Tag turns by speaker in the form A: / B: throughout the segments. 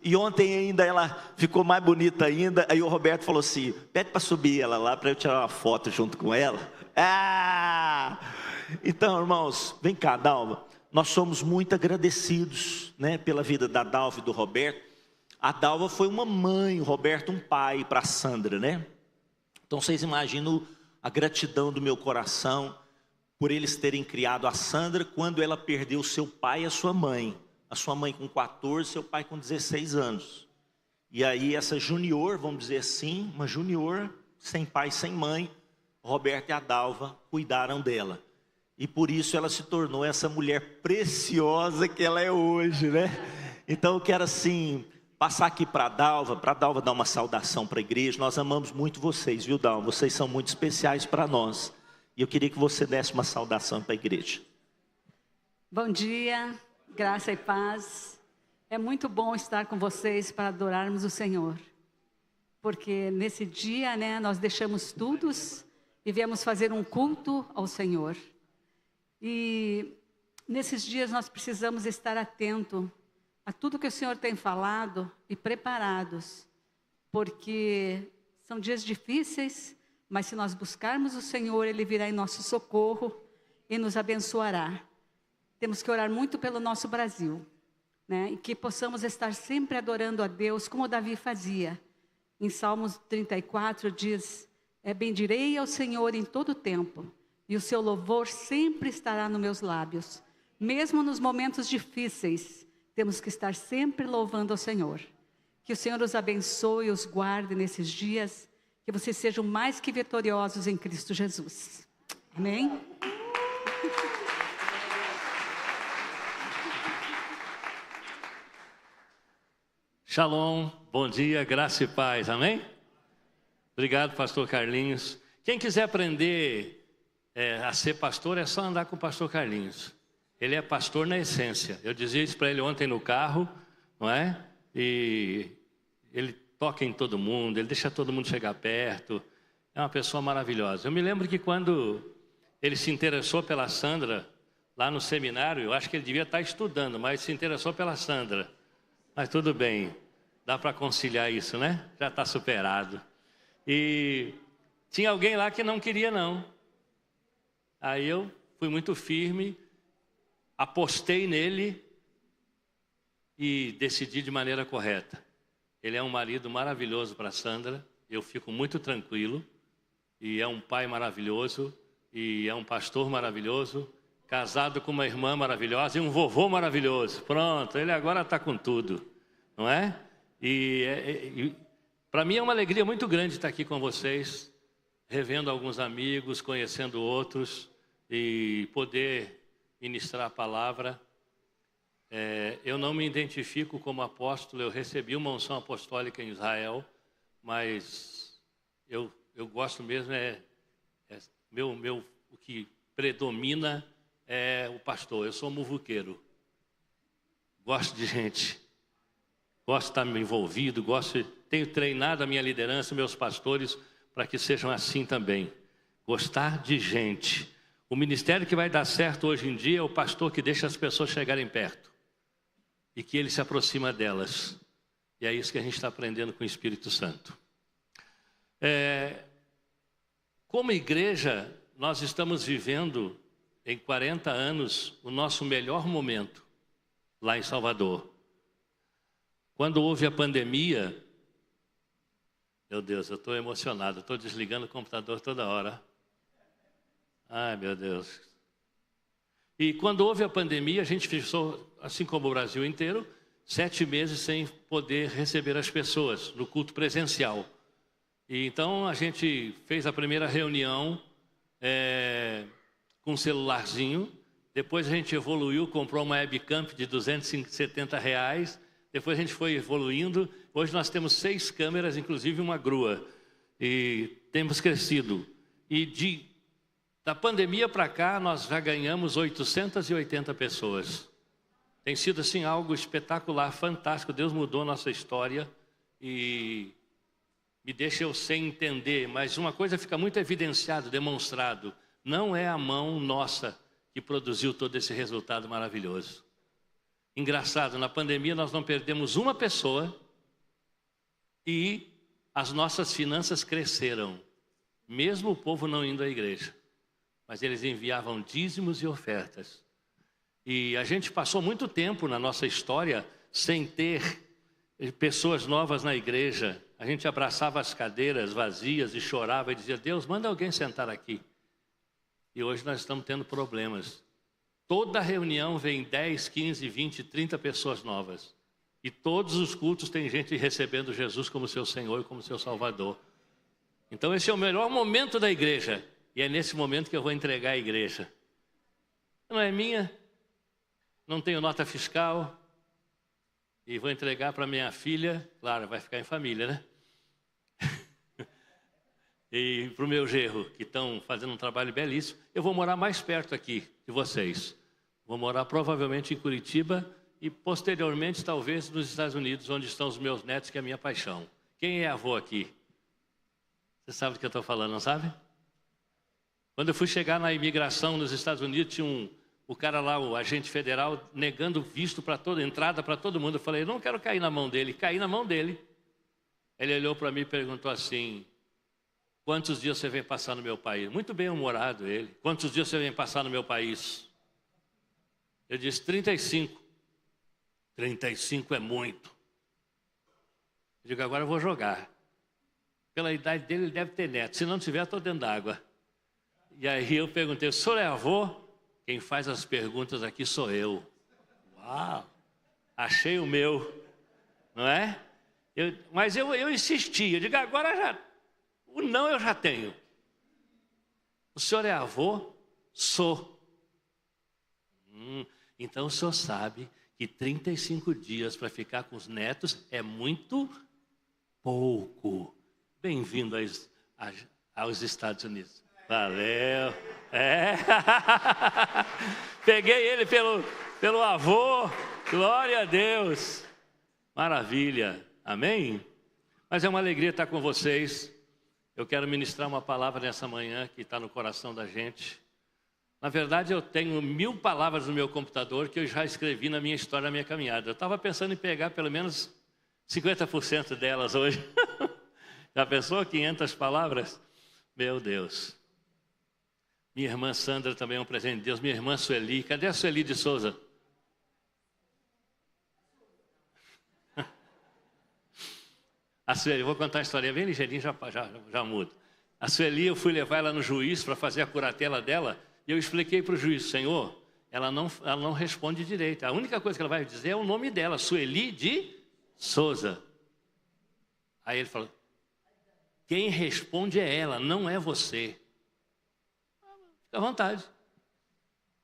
A: E ontem ainda ela ficou mais bonita ainda. Aí o Roberto falou assim: pede para subir ela lá para eu tirar uma foto junto com ela. Então, irmãos, vem cá, Dalva. Nós somos muito agradecidos, né, pela vida da Dalva e do Roberto. A Dalva foi uma mãe, o Roberto um pai para a Sandra, né? Então vocês imaginam a gratidão do meu coração por eles terem criado a Sandra quando ela perdeu seu pai e a sua mãe. A sua mãe com 14, seu pai com 16 anos. E aí essa junior, vamos dizer assim, uma junior, sem pai, sem mãe, Roberto e a Dalva cuidaram dela. E por isso ela se tornou essa mulher preciosa que ela é hoje, né? Então eu quero assim, passar aqui para a Dalva dar uma saudação para a igreja. Nós amamos muito vocês, viu, Dalva? Vocês são muito especiais para nós. E eu queria que você desse uma saudação para a igreja.
B: Bom dia, graça e paz. É muito bom estar com vocês para adorarmos o Senhor. Porque nesse dia, né, nós deixamos tudo e viemos fazer um culto ao Senhor. E nesses dias nós precisamos estar atento a tudo que o Senhor tem falado e preparados. Porque são dias difíceis, mas se nós buscarmos o Senhor, Ele virá em nosso socorro e nos abençoará. Temos que orar muito pelo nosso Brasil, né? E que possamos estar sempre adorando a Deus, como Davi fazia. Em Salmos 34 diz: bendirei ao Senhor em todo tempo, e o seu louvor sempre estará nos meus lábios. Mesmo nos momentos difíceis, temos que estar sempre louvando ao Senhor. Que o Senhor os abençoe e os guarde nesses dias, que vocês sejam mais que vitoriosos em Cristo Jesus. Amém?
C: Shalom, bom dia, graça e paz, amém? Obrigado, pastor Carlinhos. Quem quiser aprender a ser pastor, é só andar com o pastor Carlinhos. Ele é pastor na essência. Eu dizia isso para ele ontem no carro, não é? E ele toca em todo mundo, ele deixa todo mundo chegar perto. É uma pessoa maravilhosa. Eu me lembro que quando ele se interessou pela Sandra, lá no seminário, eu acho que ele devia estar estudando, mas se interessou pela Sandra. Mas tudo bem, dá para conciliar isso, né? Já está superado. E tinha alguém lá que não queria, não. Aí eu fui muito firme, apostei nele e decidi de maneira correta. Ele é um marido maravilhoso para a Sandra, eu fico muito tranquilo. E é um pai maravilhoso, e é um pastor maravilhoso, casado com uma irmã maravilhosa e um vovô maravilhoso. Pronto, ele agora está com tudo, não é? E para mim é uma alegria muito grande estar aqui com vocês, revendo alguns amigos, conhecendo outros e poder ministrar a palavra. Eu não me identifico como apóstolo, eu recebi uma unção apostólica em Israel, mas eu gosto mesmo, o que predomina é o pastor. Eu sou muvuqueiro, gosto de gente, gosto de estar envolvido, tenho treinado a minha liderança, meus pastores, para que sejam assim também. Gostar de gente. O ministério que vai dar certo hoje em dia é o pastor que deixa as pessoas chegarem perto e que ele se aproxima delas. E é isso que a gente está aprendendo com o Espírito Santo. Como igreja, nós estamos vivendo em 40 anos o nosso melhor momento lá em Salvador. Quando houve a pandemia, meu Deus, eu estou emocionado, estou desligando o computador toda hora. Ai, meu Deus. E quando houve a pandemia, a gente ficou, assim como o Brasil inteiro, 7 meses sem poder receber as pessoas no culto presencial. E então a gente fez a primeira reunião com um celularzinho. Depois a gente evoluiu, comprou uma webcam de R$270. Depois a gente foi evoluindo. Hoje nós temos 6 câmeras, inclusive uma grua. E temos crescido. E da pandemia para cá, nós já ganhamos 880 pessoas. Tem sido assim algo espetacular, fantástico. Deus mudou nossa história e me deixa eu sem entender, mas uma coisa fica muito evidenciado, demonstrado. Não é a mão nossa que produziu todo esse resultado maravilhoso. Engraçado, na pandemia nós não perdemos uma pessoa e as nossas finanças cresceram, mesmo o povo não indo à igreja. Mas eles enviavam dízimos e ofertas. E a gente passou muito tempo na nossa história sem ter pessoas novas na igreja. A gente abraçava as cadeiras vazias e chorava e dizia: Deus, manda alguém sentar aqui. E hoje nós estamos tendo problemas. Toda reunião vem 10, 15, 20, 30 pessoas novas. E todos os cultos tem gente recebendo Jesus como seu Senhor e como seu Salvador. Então esse é o melhor momento da igreja. E é nesse momento que eu vou entregar a igreja. Não é minha, não tenho nota fiscal. E vou entregar para minha filha, claro, vai ficar em família, né? E para o meu genro, que estão fazendo um trabalho belíssimo. Eu vou morar mais perto aqui de vocês. Vou morar provavelmente em Curitiba e posteriormente talvez nos Estados Unidos, onde estão os meus netos, que é a minha paixão. Quem é avô aqui? Você sabe do que eu estou falando, não sabe? Quando eu fui chegar na imigração nos Estados Unidos, tinha o cara lá, o agente federal, negando visto para toda entrada para todo mundo. Eu falei: eu não quero cair na mão dele. Caí na mão dele. Ele olhou para mim e perguntou assim: quantos dias você vem passar no meu país? Muito bem-humorado ele. Quantos dias você vem passar no meu país? Eu disse: 35. 35 é muito. Eu digo: agora eu vou jogar. Pela idade dele, ele deve ter neto. Se não tiver, estou dentro d'água. E aí eu perguntei: o senhor é avô? Quem faz as perguntas aqui sou eu. Uau! Achei o meu. Não é? Mas eu insisti. Eu digo: agora já... O não eu já tenho. O senhor é avô? Sou. Então o senhor sabe que 35 dias para ficar com os netos é muito pouco. Bem-vindo aos Estados Unidos. Valeu. É. Peguei ele pelo avô. Glória a Deus. Maravilha. Amém? Mas é uma alegria estar com vocês. Eu quero ministrar uma palavra nessa manhã que está no coração da gente. Na verdade, eu tenho 1000 palavras no meu computador que eu já escrevi na minha história, na minha caminhada. Eu estava pensando em pegar pelo menos 50% delas hoje. Já pensou? 500 palavras? Meu Deus. Minha irmã Sandra também é um presente de Deus. Minha irmã Sueli. Cadê a Sueli de Souza? A Sueli, vou contar uma história bem ligeirinha, já mudo. A Sueli, eu fui levar ela no juiz para fazer a curatela dela, e eu expliquei para o juiz: Senhor, ela não responde direito. A única coisa que ela vai dizer é o nome dela, Sueli de Souza. Aí ele falou: quem responde é ela, não é você. Fica à vontade.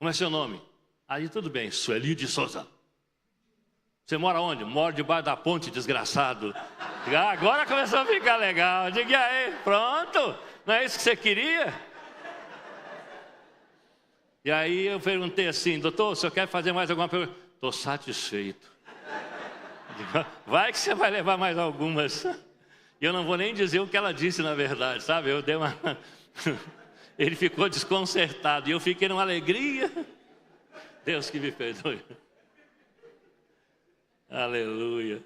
C: Como é seu nome? Aí tudo bem, Sueli de Souza. Você mora onde? Moro debaixo da ponte, desgraçado. Agora começou a ficar legal. Diga aí, pronto. Não é isso que você queria? E aí eu perguntei assim: doutor, o senhor quer fazer mais alguma pergunta? Estou satisfeito. Vai que você vai levar mais algumas. E eu não vou nem dizer o que ela disse na verdade, sabe? Eu dei uma... Ele ficou desconcertado e eu fiquei numa alegria. Deus que me perdoe. Aleluia.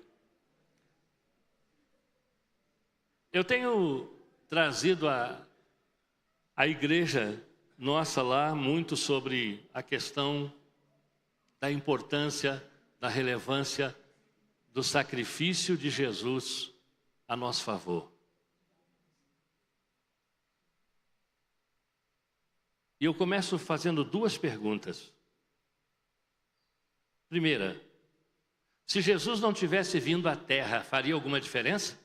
C: Eu tenho trazido a igreja nossa lá muito sobre a questão da importância, da relevância do sacrifício de Jesus a nosso favor. E eu começo fazendo 2 perguntas. Primeira: se Jesus não tivesse vindo à Terra, faria alguma diferença?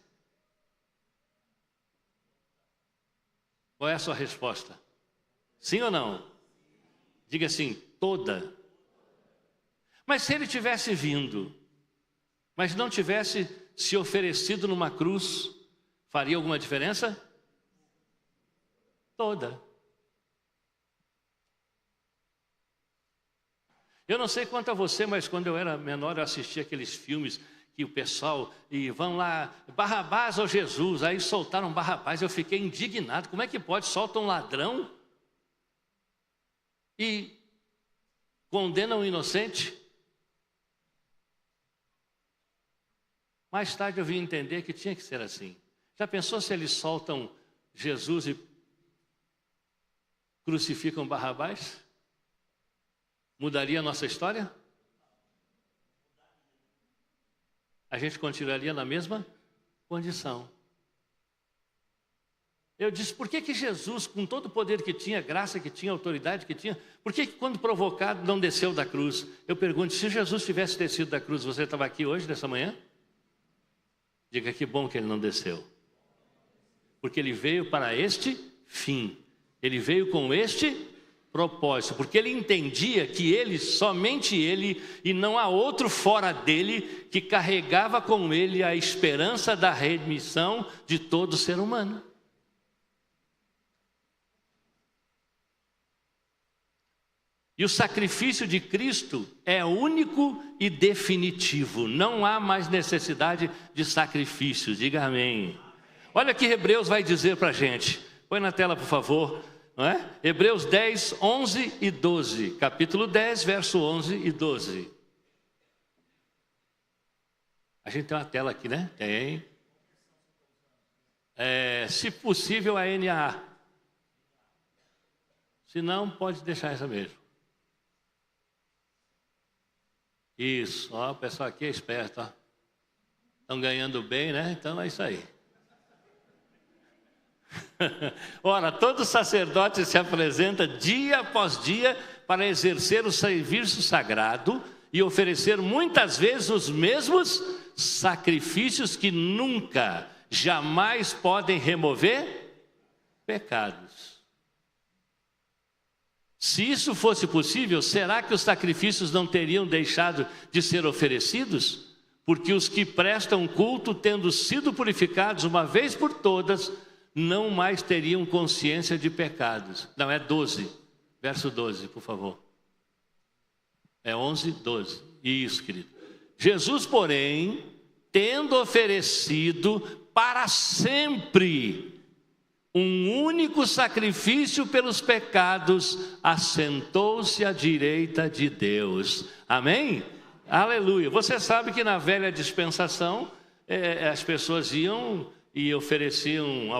C: Qual é a sua resposta? Sim ou não? Diga assim: toda. Mas se ele tivesse vindo, mas não tivesse se oferecido numa cruz, faria alguma diferença? Toda. Eu não sei quanto a você, mas quando eu era menor eu assistia aqueles filmes que o pessoal, e vão lá, Barrabás ou Jesus, aí soltaram Barrabás, eu fiquei indignado. Como é que pode? Soltam um ladrão e condenam um inocente? Mais tarde eu vim entender que tinha que ser assim. Já pensou se eles soltam Jesus e crucificam Barrabás? Mudaria a nossa história? A gente continuaria na mesma condição. Eu disse, por que Jesus, com todo o poder que tinha, graça que tinha, autoridade que tinha, por que quando provocado não desceu da cruz? Eu pergunto, se Jesus tivesse descido da cruz, você estava aqui hoje, nessa manhã? Diga que bom que ele não desceu. Porque ele veio para este fim. Ele veio com este propósito, porque ele entendia que ele, somente ele, e não há outro fora dele, que carregava com ele a esperança da remissão de todo ser humano. E o sacrifício de Cristo é único e definitivo. Não há mais necessidade de sacrifícios. Diga amém. Olha o que Hebreus vai dizer para a gente. Põe na tela, por favor. Não é? Hebreus 10, 11 e 12. Capítulo 10, verso 11 e 12. A gente tem uma tela aqui, né? Tem. Se possível, a NAA. Se não, pode deixar essa mesmo. Isso, ó, o pessoal aqui é esperto, ó. Estão ganhando bem, né? Então é isso aí. Ora, todo sacerdote se apresenta dia após dia para exercer o serviço sagrado e oferecer muitas vezes os mesmos sacrifícios que nunca, jamais podem remover pecados. Se isso fosse possível, será que os sacrifícios não teriam deixado de ser oferecidos? Porque os que prestam culto, tendo sido purificados uma vez por todas, não mais teriam consciência de pecados. Não, é 12, verso 12, por favor. É 11, 12. Isso, querido. Jesus, porém, tendo oferecido para sempre um único sacrifício pelos pecados, assentou-se à direita de Deus. Amém? Aleluia. Você sabe que na velha dispensação, as pessoas iam e ofereciam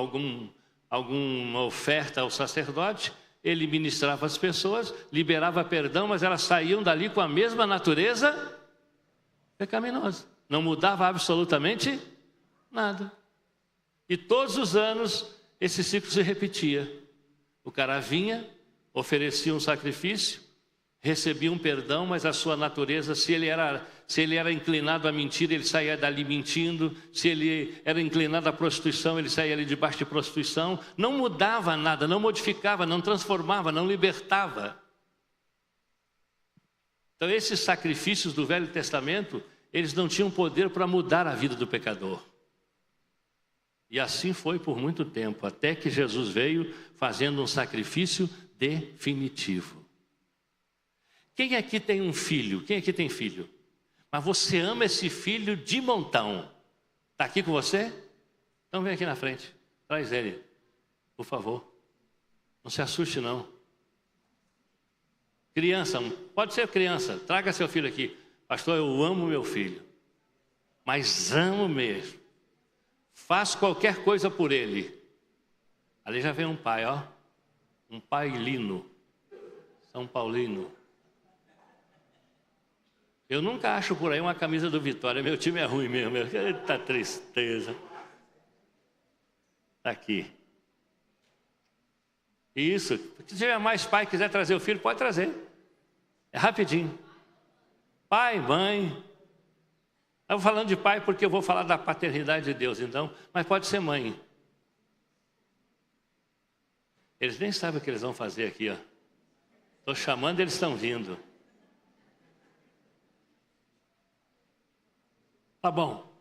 C: alguma oferta ao sacerdote, ele ministrava as pessoas, liberava perdão, mas elas saíam dali com a mesma natureza pecaminosa. Não mudava absolutamente nada. E todos os anos esse ciclo se repetia. O cara vinha, oferecia um sacrifício, recebia um perdão, mas a sua natureza, se ele era inclinado à mentira, ele saía dali mentindo. Se ele era inclinado à prostituição, ele saía ali debaixo de prostituição. Não mudava nada, não modificava, não transformava, não libertava. Então esses sacrifícios do Velho Testamento, eles não tinham poder para mudar a vida do pecador. E assim foi por muito tempo, até que Jesus veio fazendo um sacrifício definitivo. Quem aqui tem um filho? Quem aqui tem filho? Mas você ama esse filho de montão. Está aqui com você? Então vem aqui na frente. Traz ele, por favor. Não se assuste não. Criança, pode ser criança. Traga seu filho aqui. Pastor, eu amo meu filho. Mas amo mesmo. Faço qualquer coisa por ele. Ali já vem um pai, ó. Um pai lino. São Paulino. Eu nunca acho por aí uma camisa do Vitória. Meu time é ruim mesmo. Eita tristeza. Está aqui. Isso. Se tiver mais pai e quiser trazer o filho, pode trazer. É rapidinho. Pai, mãe. Eu vou falando de pai porque eu vou falar da paternidade de Deus, então. Mas pode ser mãe. Eles nem sabem o que eles vão fazer aqui, ó. Estou chamando, eles estão vindo. Tá bom.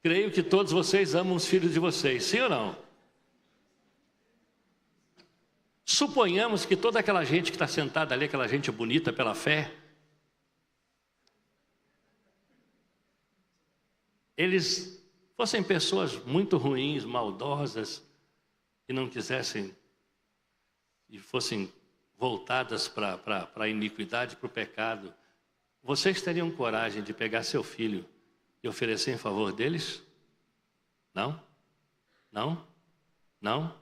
C: Creio que todos vocês amam os filhos de vocês, sim ou não? Suponhamos que toda aquela gente que está sentada ali, aquela gente bonita pela fé, eles fossem pessoas muito ruins, maldosas, que não quisessem e fossem voltadas para a iniquidade, para o pecado, Vocês teriam coragem de pegar seu filho e oferecer em favor deles? Não? Não? Não?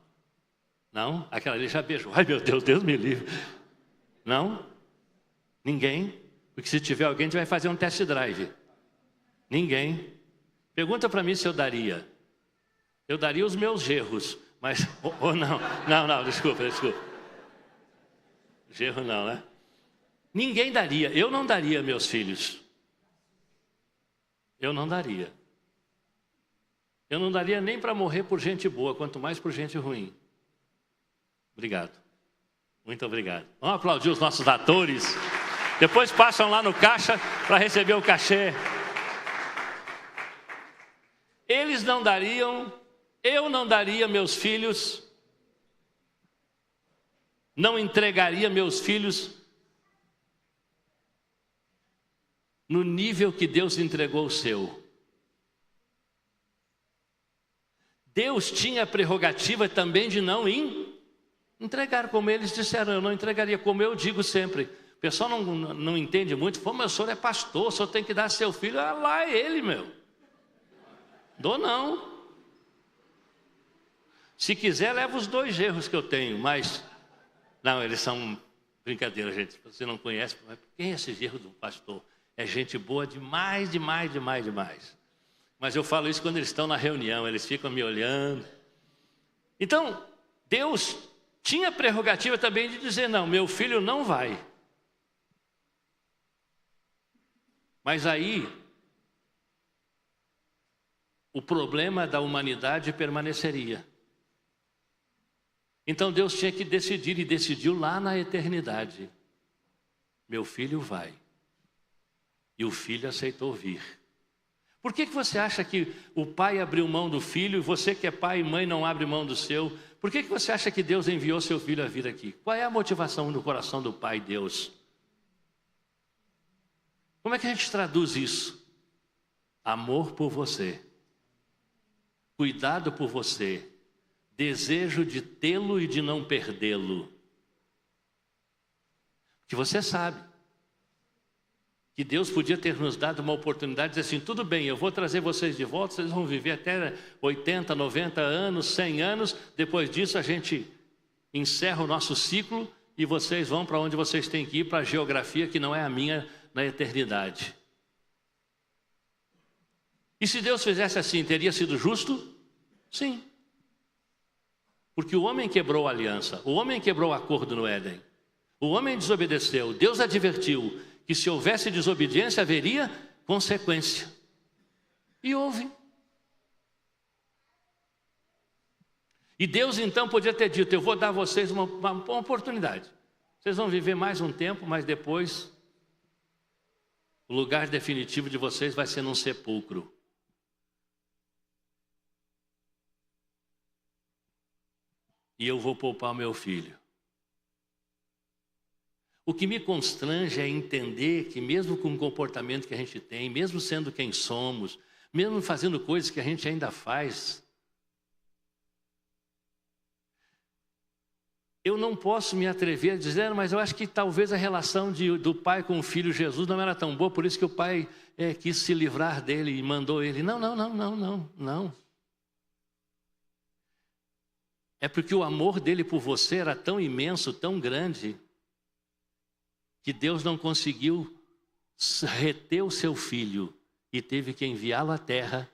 C: Não? Aquela ali já beijou. Ai, meu Deus, Deus me livre. Não? Ninguém? Porque se tiver alguém, a gente vai fazer um test drive. Ninguém. Pergunta para mim se eu daria. Eu daria os meus gerros, mas... ou não. Não, desculpa. Gerro não, né? Ninguém daria. Eu não daria meus filhos. Eu não daria. Eu não daria nem para morrer por gente boa, quanto mais por gente ruim. Obrigado. Muito obrigado. Vamos aplaudir os nossos atores. Depois passam lá no caixa para receber o cachê. Eles não dariam, eu não daria meus filhos, não entregaria meus filhos no nível que Deus entregou o seu. Deus tinha a prerrogativa também de não entregar, como eles disseram. Eu não entregaria, como eu digo sempre. O pessoal não entende muito. Pô, mas o senhor é pastor, o senhor tem que dar seu filho. Ah, lá é ele, meu. Dou não. Se quiser, leva os 2 gerros que eu tenho, mas... Não, eles são brincadeira, gente. Você não conhece, mas quem é esse gerro do pastor? É gente boa demais. Mas eu falo isso quando eles estão na reunião, eles ficam me olhando. Então, Deus tinha a prerrogativa também de dizer, não, meu filho não vai. Mas aí, o problema da humanidade permaneceria. Então Deus tinha que decidir, e decidiu lá na eternidade. Meu filho vai. E o filho aceitou vir. Por que você acha que o pai abriu mão do filho, e você que é pai e mãe não abre mão do seu? Por que você acha que Deus enviou seu filho a vir aqui? Qual é a motivação no coração do pai Deus? Como é que a gente traduz isso? Amor por você. Cuidado por você. Desejo de tê-lo e de não perdê-lo. Que você sabe que Deus podia ter nos dado uma oportunidade de dizer assim, tudo bem, eu vou trazer vocês de volta, vocês vão viver até 80, 90 anos, 100 anos, depois disso a gente encerra o nosso ciclo e vocês vão para onde vocês têm que ir, para a geografia que não é a minha na eternidade. E se Deus fizesse assim, teria sido justo? Sim. Porque o homem quebrou a aliança, o homem quebrou o acordo no Éden, o homem desobedeceu, Deus advertiu que se houvesse desobediência haveria consequência. E houve. E Deus então podia ter dito, eu vou dar a vocês uma oportunidade. Vocês vão viver mais um tempo, mas depois o lugar definitivo de vocês vai ser num sepulcro. E eu vou poupar o meu filho. O que me constrange é entender que mesmo com o comportamento que a gente tem, mesmo sendo quem somos, mesmo fazendo coisas que a gente ainda faz, eu não posso me atrever a dizer, mas eu acho que talvez a relação do pai com o filho Jesus não era tão boa, por isso que o pai quis se livrar dele e mandou ele. Não. É porque o amor dele por você era tão imenso, tão grande, que Deus não conseguiu reter o seu filho e teve que enviá-lo à terra,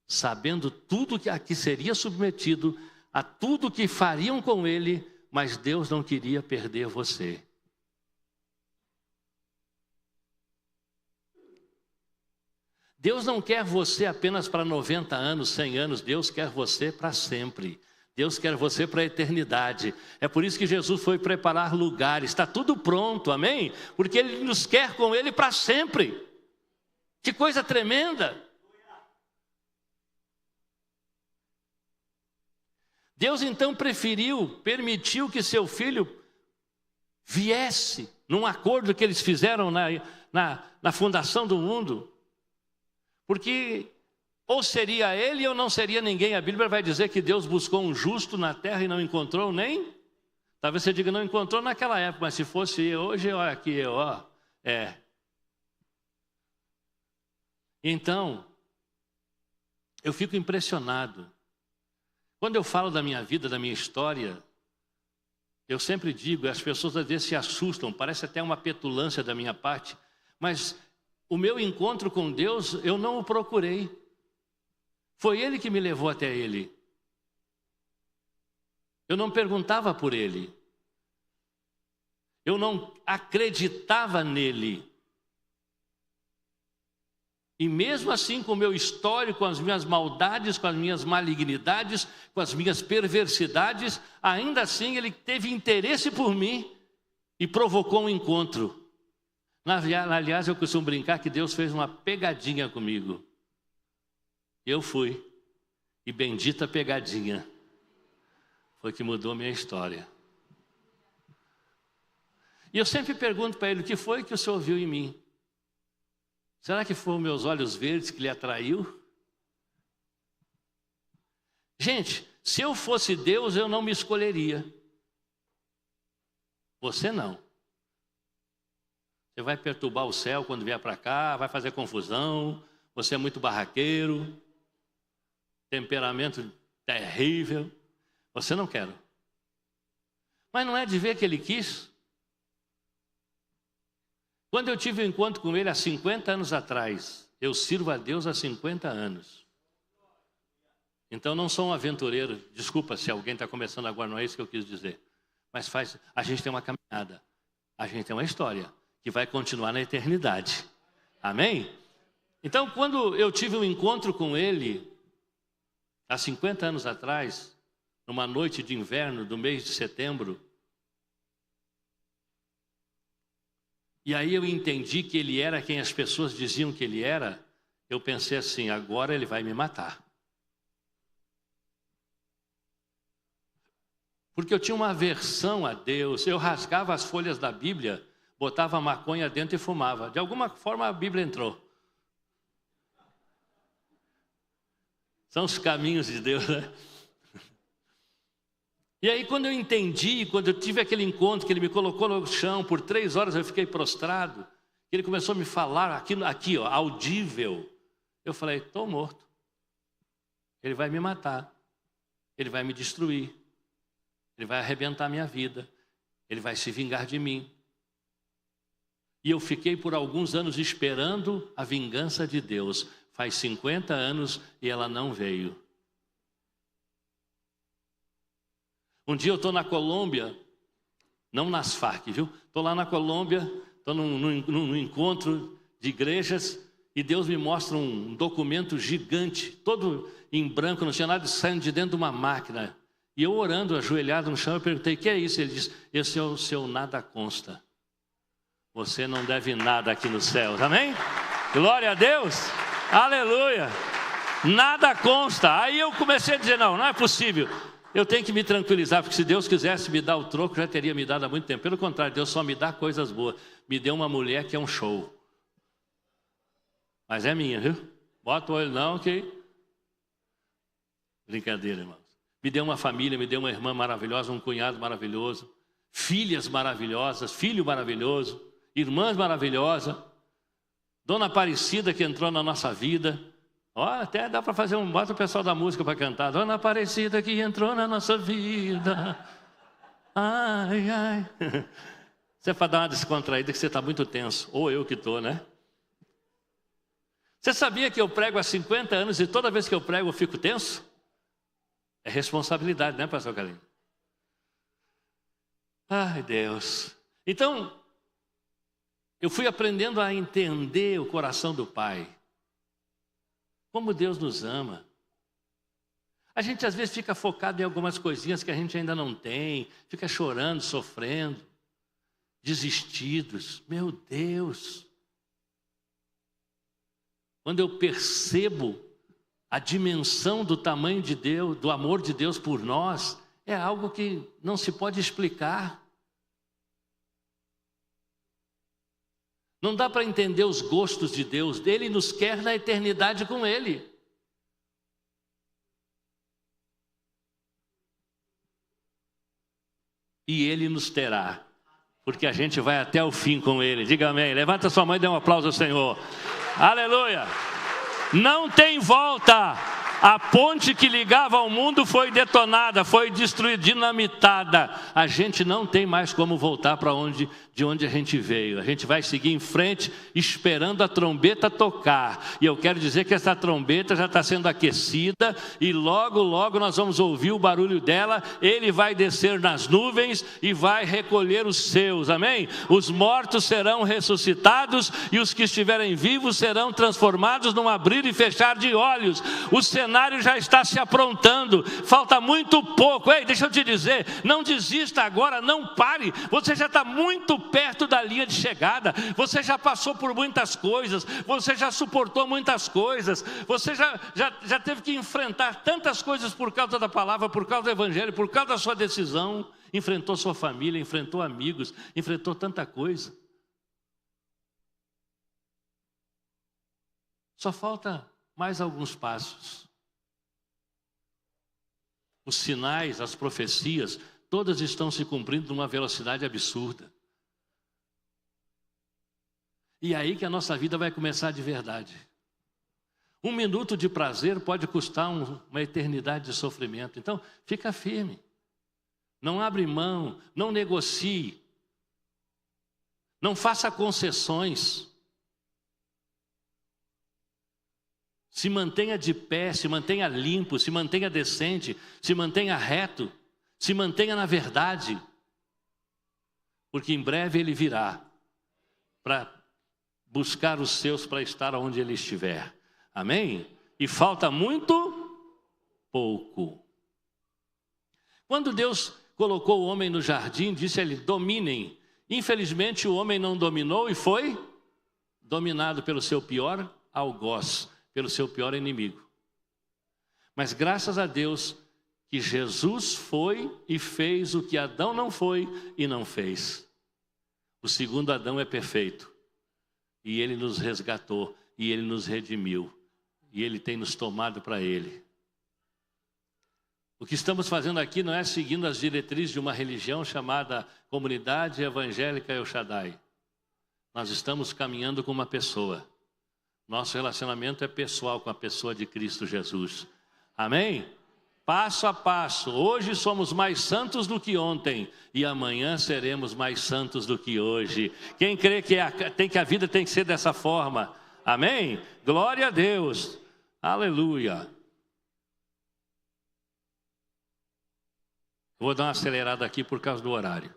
C: sabendo tudo que aqui seria submetido, a tudo que fariam com ele, mas Deus não queria perder você. Deus não quer você apenas para 90 anos, 100 anos, Deus quer você para sempre. Deus quer você para a eternidade. É por isso que Jesus foi preparar lugares. Está tudo pronto, amém? Porque Ele nos quer com Ele para sempre. Que coisa tremenda. Deus então permitiu que seu filho viesse num acordo que eles fizeram na fundação do mundo. Porque ou seria ele ou não seria ninguém. A Bíblia vai dizer que Deus buscou um justo na terra e não encontrou nem. Talvez você diga, não encontrou naquela época, mas se fosse hoje, olha aqui, Então, eu fico impressionado. Quando eu falo da minha vida, da minha história, eu sempre digo, as pessoas às vezes se assustam, parece até uma petulância da minha parte, mas o meu encontro com Deus, eu não o procurei. Foi Ele que me levou até Ele. Eu não perguntava por Ele. Eu não acreditava nele. E mesmo assim, com o meu histórico, com as minhas maldades, com as minhas malignidades, com as minhas perversidades, ainda assim Ele teve interesse por mim e provocou um encontro. Aliás, eu costumo brincar que Deus fez uma pegadinha comigo. Eu fui. E bendita pegadinha. Foi que mudou a minha história. E eu sempre pergunto para Ele, o que foi que o Senhor viu em mim? Será que foram meus olhos verdes que lhe atraiu? Gente, se eu fosse Deus, eu não me escolheria. Você não. Você vai perturbar o céu quando vier para cá, vai fazer confusão, você é muito barraqueiro, temperamento terrível. Você não quer. Mas não é de ver que Ele quis? Quando eu tive um encontro com Ele há 50 anos atrás, eu sirvo a Deus há 50 anos. Então não sou um aventureiro. Desculpa se alguém está começando agora, não é isso que eu quis dizer. Mas a gente tem uma caminhada, a gente tem uma história que vai continuar na eternidade. Amém? Então quando eu tive um encontro com Ele, há 50 anos atrás, numa noite de inverno do mês de setembro, e aí eu entendi que Ele era quem as pessoas diziam que Ele era. Eu pensei assim, agora Ele vai me matar. Porque eu tinha uma aversão a Deus. Eu rasgava as folhas da Bíblia, botava maconha dentro e fumava. De alguma forma a Bíblia entrou. São os caminhos de Deus, né? E aí quando eu entendi, quando eu tive aquele encontro, que Ele me colocou no chão, por 3 horas eu fiquei prostrado, Ele começou a me falar aqui ó, audível. Eu falei, estou morto. Ele vai me matar. Ele vai me destruir. Ele vai arrebentar minha vida. Ele vai se vingar de mim. E eu fiquei por alguns anos esperando a vingança de Deus. Faz 50 anos e ela não veio. Um dia eu estou na Colômbia, não nas Farc, viu? Estou lá na Colômbia, estou num encontro de igrejas e Deus me mostra um documento gigante, todo em branco, não tinha nada saindo de dentro de uma máquina. E eu orando, ajoelhado no chão, eu perguntei, o que é isso? Ele disse, esse é o seu nada consta. Você não deve nada aqui no céu, amém? Glória a Deus, aleluia. Nada consta. Aí eu comecei a dizer, não é possível. Eu tenho que me tranquilizar, porque se Deus quisesse me dar o troco, já teria me dado há muito tempo. Pelo contrário, Deus só me dá coisas boas. Me deu uma mulher que é um show. Mas é minha, viu? Bota o olho não, que... Brincadeira, irmãos. Me deu uma família, me deu uma irmã maravilhosa, um cunhado maravilhoso, filhas maravilhosas, filho maravilhoso, irmãs maravilhosas, Dona Aparecida que entrou na nossa vida. Ó, até dá para fazer bota o pessoal da música para cantar. Dona Aparecida que entrou na nossa vida. Ai, ai. Você é para dar uma descontraída que você está muito tenso. Ou eu que estou, né? Você sabia que eu prego há 50 anos e toda vez que eu prego eu fico tenso? É responsabilidade, né, pastor Carlinhos? Ai, Deus. Então, eu fui aprendendo a entender o coração do Pai. Como Deus nos ama. A gente às vezes fica focado em algumas coisinhas que a gente ainda não tem, fica chorando, sofrendo, desistidos. Meu Deus! Quando eu percebo a dimensão do tamanho de Deus, do amor de Deus por nós, é algo que não se pode explicar. Não dá para entender os gostos de Deus. Ele nos quer na eternidade com Ele. E Ele nos terá. Porque a gente vai até o fim com Ele. Diga amém. Levanta sua mão e dê um aplauso ao Senhor. Aleluia. Não tem volta. A ponte que ligava ao mundo foi detonada, foi destruída, dinamitada. A gente não tem mais como voltar para de onde a gente veio. A gente vai seguir em frente esperando a trombeta tocar. E eu quero dizer que essa trombeta já está sendo aquecida e logo, logo nós vamos ouvir o barulho dela. Ele vai descer nas nuvens e vai recolher os seus, amém? Os mortos serão ressuscitados e os que estiverem vivos serão transformados num abrir e fechar de olhos. O cenário já está se aprontando, falta muito pouco. Ei, deixa eu te dizer, não desista agora, não pare. Você já está muito perto da linha de chegada. Você já passou por muitas coisas, você já suportou muitas coisas, você já teve que enfrentar tantas coisas por causa da palavra, por causa do evangelho, por causa da sua decisão. Enfrentou sua família, enfrentou amigos, enfrentou tanta coisa. Só falta mais alguns passos. Os sinais, as profecias, todas estão se cumprindo numa velocidade absurda. E é aí que a nossa vida vai começar de verdade. 1 minuto de prazer pode custar uma eternidade de sofrimento. Então, fica firme. Não abre mão, não negocie. Não faça concessões. Se mantenha de pé, se mantenha limpo, se mantenha decente, se mantenha reto, se mantenha na verdade. Porque em breve ele virá para buscar os seus para estar onde ele estiver. Amém? E falta muito pouco. Quando Deus colocou o homem no jardim, disse a ele: dominem. Infelizmente o homem não dominou e foi dominado pelo seu pior algoz, pelo seu pior inimigo. Mas graças a Deus que Jesus foi e fez o que Adão não foi e não fez. O segundo Adão é perfeito. E ele nos resgatou, e ele nos redimiu. E ele tem nos tomado para ele. O que estamos fazendo aqui não é seguindo as diretrizes de uma religião chamada Comunidade Evangélica El Shaddai. Nós estamos caminhando com uma pessoa. Nosso relacionamento é pessoal com a pessoa de Cristo Jesus. Amém? Passo a passo. Hoje somos mais santos do que ontem e amanhã seremos mais santos do que hoje. Quem crê que a vida tem que ser dessa forma? Amém? Glória a Deus. Aleluia. Vou dar uma acelerada aqui por causa do horário.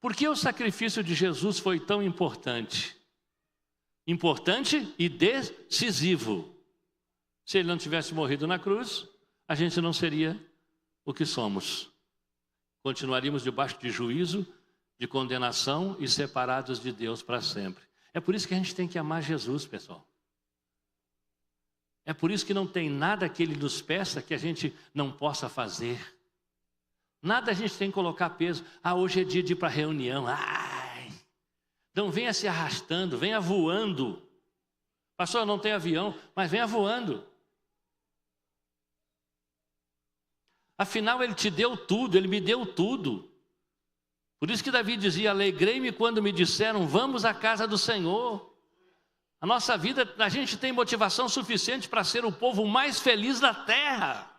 C: Por que o sacrifício de Jesus foi tão importante? Importante e decisivo. Se ele não tivesse morrido na cruz, a gente não seria o que somos. Continuaríamos debaixo de juízo, de condenação e separados de Deus para sempre. É por isso que a gente tem que amar Jesus, pessoal. É por isso que não tem nada que ele nos peça que a gente não possa fazer. Nada a gente tem que colocar peso. Hoje é dia de ir para a reunião. Não venha se arrastando, venha voando. Pastor, não tem avião, mas venha voando. Afinal, ele te deu tudo, ele me deu tudo. Por isso que Davi dizia: alegrei-me quando me disseram, vamos à casa do Senhor. A nossa vida, a gente tem motivação suficiente para ser o povo mais feliz da terra.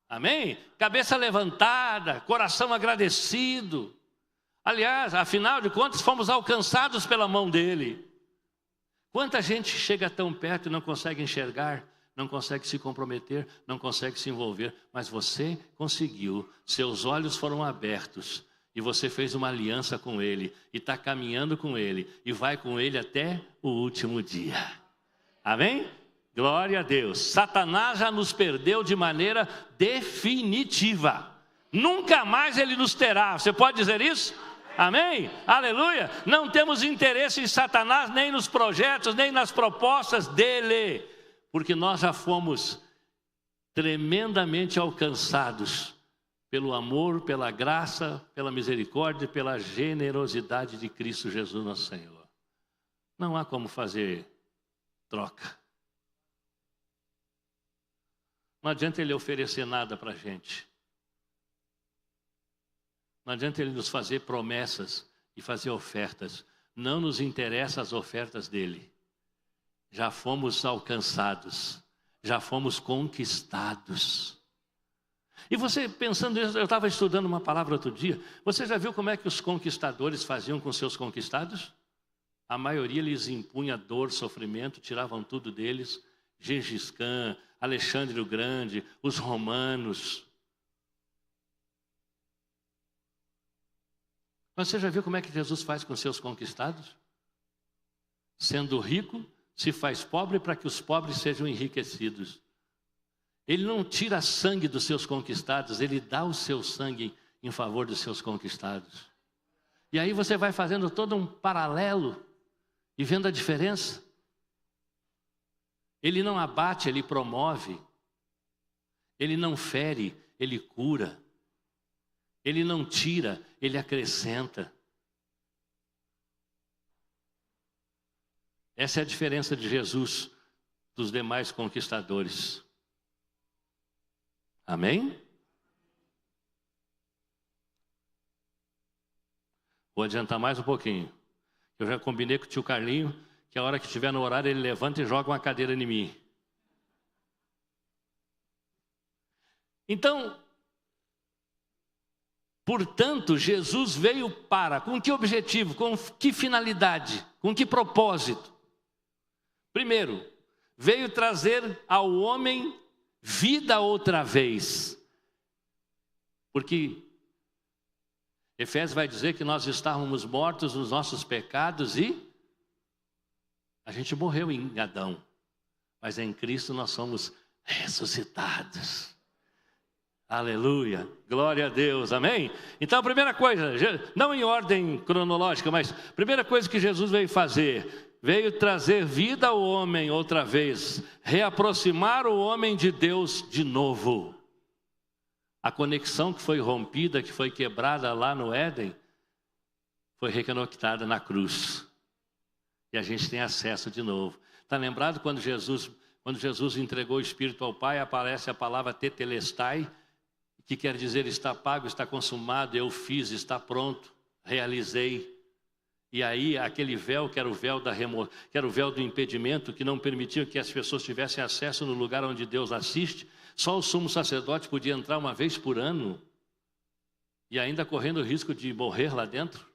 C: Amém? Cabeça levantada, coração agradecido. Aliás, afinal de contas, fomos alcançados pela mão dele. Quanta gente chega tão perto e não consegue enxergar, não consegue se comprometer, não consegue se envolver, mas você conseguiu, seus olhos foram abertos e você fez uma aliança com ele e está caminhando com ele e vai com ele até o último dia. Amém? Glória a Deus. Satanás já nos perdeu de maneira definitiva. Nunca mais ele nos terá. Você pode dizer isso? Amém? Aleluia. Não temos interesse em Satanás, nem nos projetos, nem nas propostas dele, porque nós já fomos tremendamente alcançados pelo amor, pela graça, pela misericórdia, pela generosidade de Cristo Jesus nosso Senhor. Não há como fazer troca. Não adianta ele oferecer nada para a gente. Não adianta ele nos fazer promessas e fazer ofertas. não nos interessam as ofertas dele. Já fomos alcançados, já fomos conquistados. E você pensando nisso, eu estava estudando uma palavra outro dia, você já viu como é que os conquistadores faziam com seus conquistados? A maioria lhes impunha dor, sofrimento, tiravam tudo deles. Gengis Khan, Alexandre o Grande, os romanos. Mas você já viu como é que Jesus faz com seus conquistados? Sendo rico, se faz pobre para que os pobres sejam enriquecidos. Ele não tira sangue dos seus conquistados, ele dá o seu sangue em favor dos seus conquistados. E aí você vai fazendo todo um paralelo e vendo a diferença. Ele não abate, ele promove. Ele não fere, ele cura. Ele não tira, ele acrescenta. Essa é a diferença de Jesus dos demais conquistadores. Amém? Vou adiantar mais um pouquinho. Eu já combinei com o tio Carlinho que a hora que estiver no horário ele levanta e joga uma cadeira em mim. Então, portanto, Jesus veio para, com que objetivo, com que finalidade, com que propósito? Primeiro, veio trazer ao homem vida outra vez. Porque Efésios vai dizer que nós estávamos mortos nos nossos pecados e a gente morreu em Adão. Mas em Cristo nós somos ressuscitados. Aleluia, glória a Deus, amém? Então a primeira coisa, não em ordem cronológica, mas a primeira coisa que Jesus veio fazer, veio trazer vida ao homem outra vez, reaproximar o homem de Deus de novo. A conexão que foi rompida, que foi quebrada lá no Éden, foi reconectada na cruz. E a gente tem acesso de novo. Está lembrado quando Jesus entregou o Espírito ao Pai, aparece a palavra tetelestai, que quer dizer está pago, está consumado, eu fiz, está pronto, realizei. E aí aquele véu, que era o véu que era o véu do impedimento, que não permitia que as pessoas tivessem acesso no lugar onde Deus assiste, só o sumo sacerdote podia entrar uma vez por ano, e ainda correndo o risco de morrer lá dentro.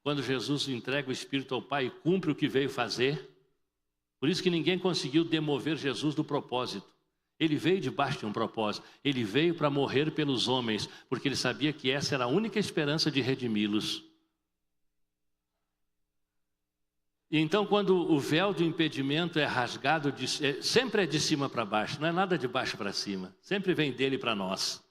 C: Quando Jesus entrega o Espírito ao Pai e cumpre o que veio fazer, por isso que ninguém conseguiu demover Jesus do propósito. Ele veio debaixo de um propósito, ele veio para morrer pelos homens, porque ele sabia que essa era a única esperança de redimi-los. E então quando o véu do impedimento é rasgado, sempre é de cima para baixo, não é nada de baixo para cima, sempre vem dele para nós.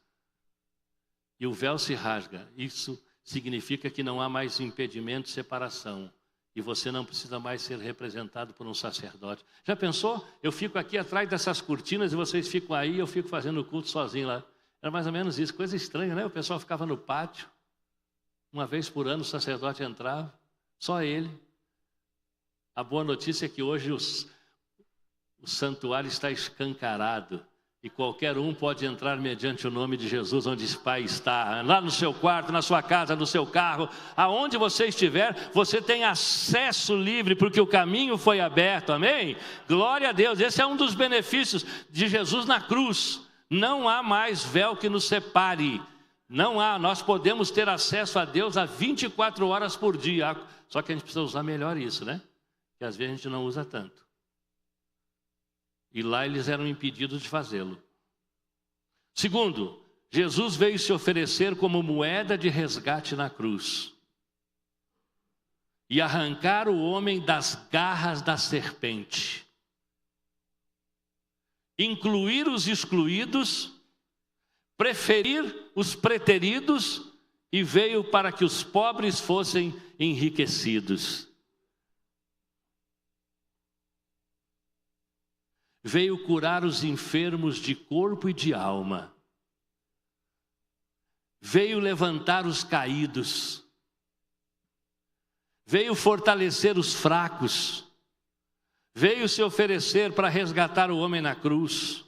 C: E o véu se rasga, isso significa que não há mais impedimento, separação. E você não precisa mais ser representado por um sacerdote. Já pensou? Eu fico aqui atrás dessas cortinas e vocês ficam aí e eu fico fazendo o culto sozinho lá. Era mais ou menos isso, coisa estranha, né? O pessoal ficava no pátio, uma vez por ano o sacerdote entrava, só ele. A boa notícia é que hoje o santuário está escancarado. E qualquer um pode entrar mediante o nome de Jesus, onde o Pai está. Lá no seu quarto, na sua casa, no seu carro, aonde você estiver, você tem acesso livre, porque o caminho foi aberto, amém? Glória a Deus, esse é um dos benefícios de Jesus na cruz. Não há mais véu que nos separe. Não há, nós podemos ter acesso a Deus a 24 horas por dia. Só que a gente precisa usar melhor isso, né? Que às vezes a gente não usa tanto. E lá eles eram impedidos de fazê-lo. Segundo, Jesus veio se oferecer como moeda de resgate na cruz e arrancar o homem das garras da serpente, incluir os excluídos, preferir os preteridos, e veio para que os pobres fossem enriquecidos. Veio curar os enfermos de corpo e de alma. Veio levantar os caídos. Veio fortalecer os fracos. Veio se oferecer para resgatar o homem na cruz.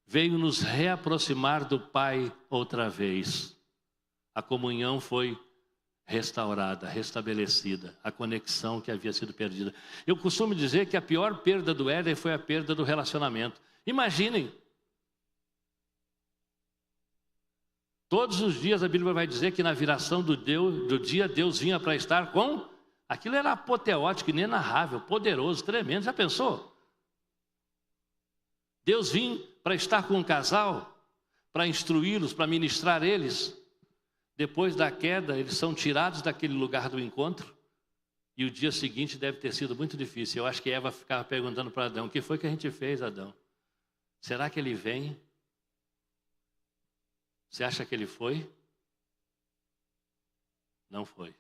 C: Veio nos reaproximar do Pai outra vez. A comunhão foi restaurada, restabelecida, a conexão que havia sido perdida. Eu costumo dizer que a pior perda do Éden foi a perda do relacionamento. Imaginem, todos os dias a Bíblia vai dizer que na viração do dia Deus vinha para estar com... Aquilo era apoteótico, inenarrável, poderoso, tremendo. Já pensou? Deus vinha para estar com um casal, para instruí-los, para ministrar eles. Depois da queda, eles são tirados daquele lugar do encontro. E o dia seguinte deve ter sido muito difícil. Eu acho que Eva ficava perguntando para Adão: o que foi que a gente fez, Adão? Será que ele vem? Você acha que ele foi? Não foi.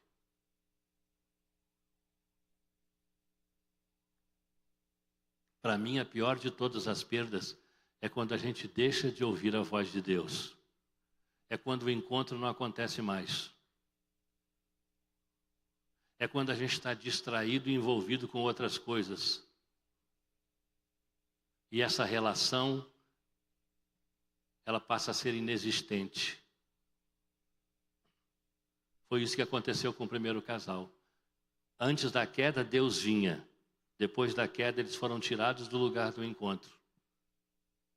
C: Para mim, a pior de todas as perdas é quando a gente deixa de ouvir a voz de Deus. É quando o encontro não acontece mais. É quando a gente está distraído e envolvido com outras coisas. E essa relação, ela passa a ser inexistente. Foi isso que aconteceu com o primeiro casal. Antes da queda, Deus vinha. Depois da queda, eles foram tirados do lugar do encontro.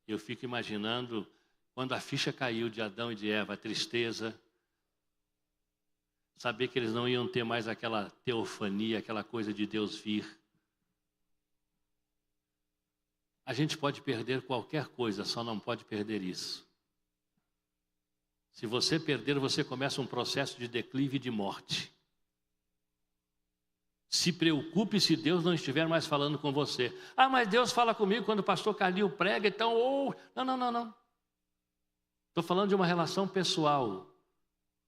C: Eu fico imaginando, quando a ficha caiu de Adão e de Eva, a tristeza, saber que eles não iam ter mais aquela teofania, aquela coisa de Deus vir. A gente pode perder qualquer coisa, só não pode perder isso. Se você perder, você começa um processo de declive e de morte. Se preocupe se Deus não estiver mais falando com você. Ah, mas Deus fala comigo quando o pastor Carlinho prega, então... Não. Estou falando de uma relação pessoal.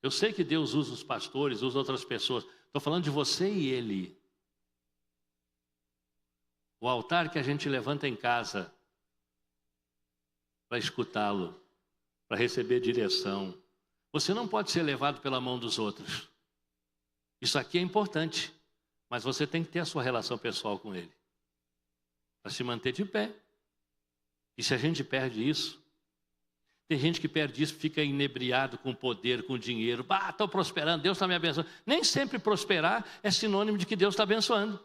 C: Eu sei que Deus usa os pastores, usa outras pessoas. Estou falando de você e Ele. O altar que a gente levanta em casa para escutá-lo, para receber direção. Você não pode ser levado pela mão dos outros. Isso aqui é importante. Mas você tem que ter a sua relação pessoal com Ele, para se manter de pé. E se a gente perde isso, tem gente que perde isso, fica inebriado com poder, com dinheiro. Estou prosperando, Deus está me abençoando. Nem sempre prosperar é sinônimo de que Deus está abençoando.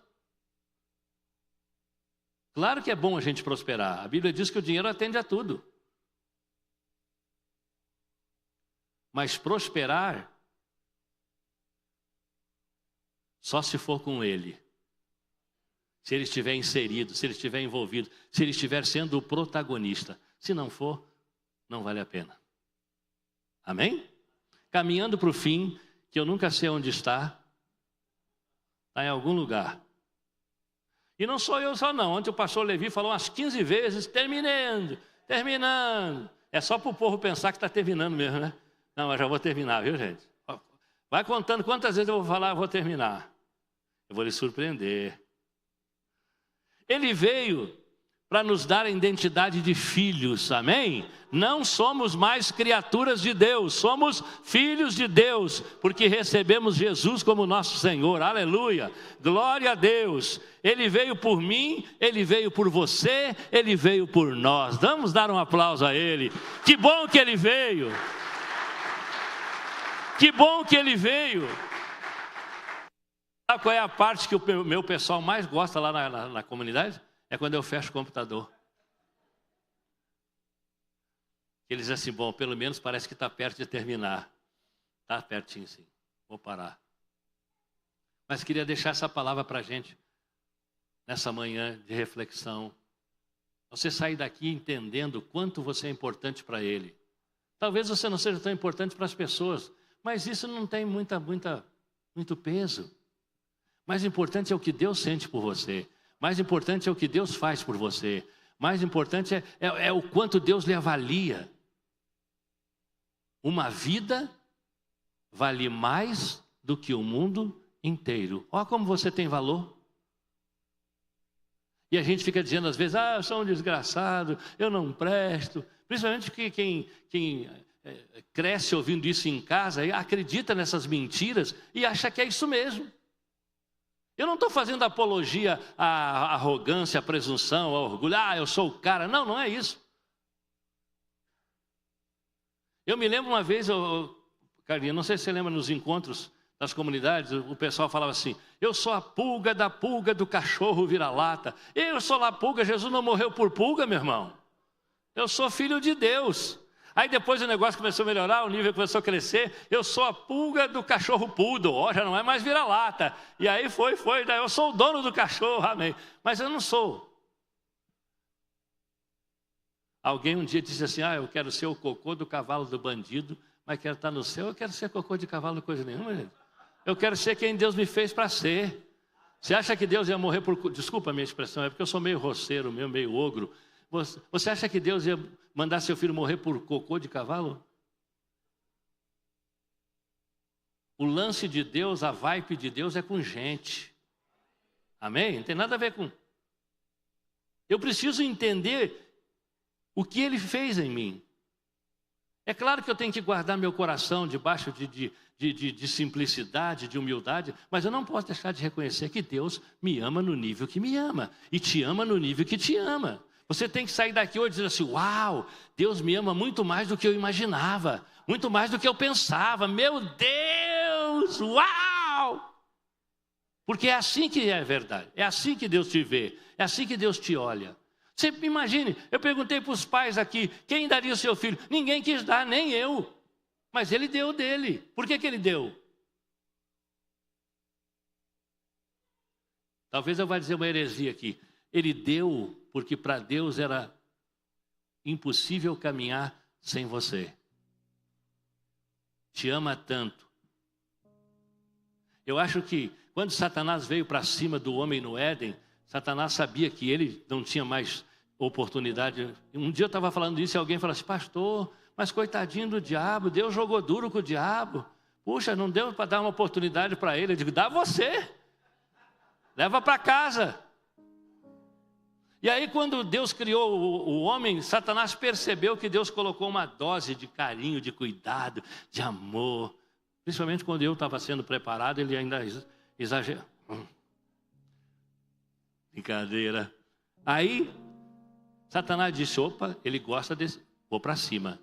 C: Claro que é bom a gente prosperar. A Bíblia diz que o dinheiro atende a tudo. Mas prosperar só se for com Ele. Se Ele estiver inserido, se Ele estiver envolvido, se Ele estiver sendo o protagonista. Se não for, não vale a pena. Amém? Caminhando para o fim, que eu nunca sei onde está em algum lugar. E não sou eu só não. Ontem o pastor Levi falou umas 15 vezes, terminando. É só para o povo pensar que está terminando mesmo, né? Não, mas já vou terminar, viu, gente? Vai contando quantas vezes eu vou falar, eu vou terminar. Eu vou lhe surpreender. Ele veio para nos dar a identidade de filhos, amém? Não somos mais criaturas de Deus, somos filhos de Deus, porque recebemos Jesus como nosso Senhor, aleluia, glória a Deus. Ele veio por mim, Ele veio por você, Ele veio por nós. Vamos dar um aplauso a Ele. Que bom que Ele veio. Que bom que Ele veio. Sabe qual é a parte que o meu pessoal mais gosta lá na comunidade? É quando eu fecho o computador. Eles dizem assim, bom, pelo menos parece que está perto de terminar. Está pertinho sim, vou parar. Mas queria deixar essa palavra para a gente, nessa manhã de reflexão. Você sair daqui entendendo o quanto você é importante para Ele. Talvez você não seja tão importante para as pessoas, mas isso não tem muito peso. Mais importante é o que Deus sente por você. Mais importante é o que Deus faz por você. Mais importante é o quanto Deus lhe avalia. Uma vida vale mais do que o mundo inteiro. Olha como você tem valor. E a gente fica dizendo às vezes, eu sou um desgraçado, eu não presto. Principalmente quem cresce ouvindo isso em casa e acredita nessas mentiras e acha que é isso mesmo. Eu não estou fazendo apologia à arrogância, à presunção, ao orgulho. Eu sou o cara. Não, não é isso. Eu me lembro uma vez, Carlinhos, não sei se você lembra nos encontros, nas comunidades, o pessoal falava assim: eu sou a pulga do cachorro vira-lata. Eu sou a pulga, Jesus não morreu por pulga, meu irmão. Eu sou filho de Deus. Aí depois o negócio começou a melhorar, o nível começou a crescer. Eu sou a pulga do cachorro poodle, ó, já não é mais vira-lata. E aí foi, daí eu sou o dono do cachorro, amém. Mas eu não sou. Alguém um dia disse assim: eu quero ser o cocô do cavalo do bandido, mas quero estar no céu. Eu quero ser cocô de cavalo, coisa nenhuma, gente. Eu quero ser quem Deus me fez para ser. Você acha que Deus ia morrer por... Desculpa a minha expressão, é porque eu sou meio roceiro, meio ogro. Você acha que Deus ia mandar seu filho morrer por cocô de cavalo? O lance de Deus, a vibe de Deus é com gente. Amém? Não tem nada a ver com... Eu preciso entender o que Ele fez em mim. É claro que eu tenho que guardar meu coração debaixo de simplicidade, de humildade, mas eu não posso deixar de reconhecer que Deus me ama no nível que me ama e te ama no nível que te ama. Você tem que sair daqui hoje e dizer assim: uau, Deus me ama muito mais do que eu imaginava, muito mais do que eu pensava. Meu Deus, uau! Porque é assim que é a verdade, é assim que Deus te vê, é assim que Deus te olha. Você imagine, eu perguntei para os pais aqui, quem daria o seu filho? Ninguém quis dar, nem eu. Mas Ele deu dele. Por que Ele deu? Talvez eu vá dizer uma heresia aqui. Ele deu porque para Deus era impossível caminhar sem você. Te ama tanto. Eu acho que quando Satanás veio para cima do homem no Éden, Satanás sabia que ele não tinha mais oportunidade. Um dia eu estava falando isso e alguém falou assim: pastor, mas coitadinho do diabo, Deus jogou duro com o diabo. Puxa, não deu para dar uma oportunidade para ele. Eu digo: dá você. Leva para casa. E aí quando Deus criou o homem, Satanás percebeu que Deus colocou uma dose de carinho, de cuidado, de amor. Principalmente quando eu estava sendo preparado, ele ainda exagerou. Brincadeira. Aí Satanás disse: opa, ele gosta desse, vou para cima.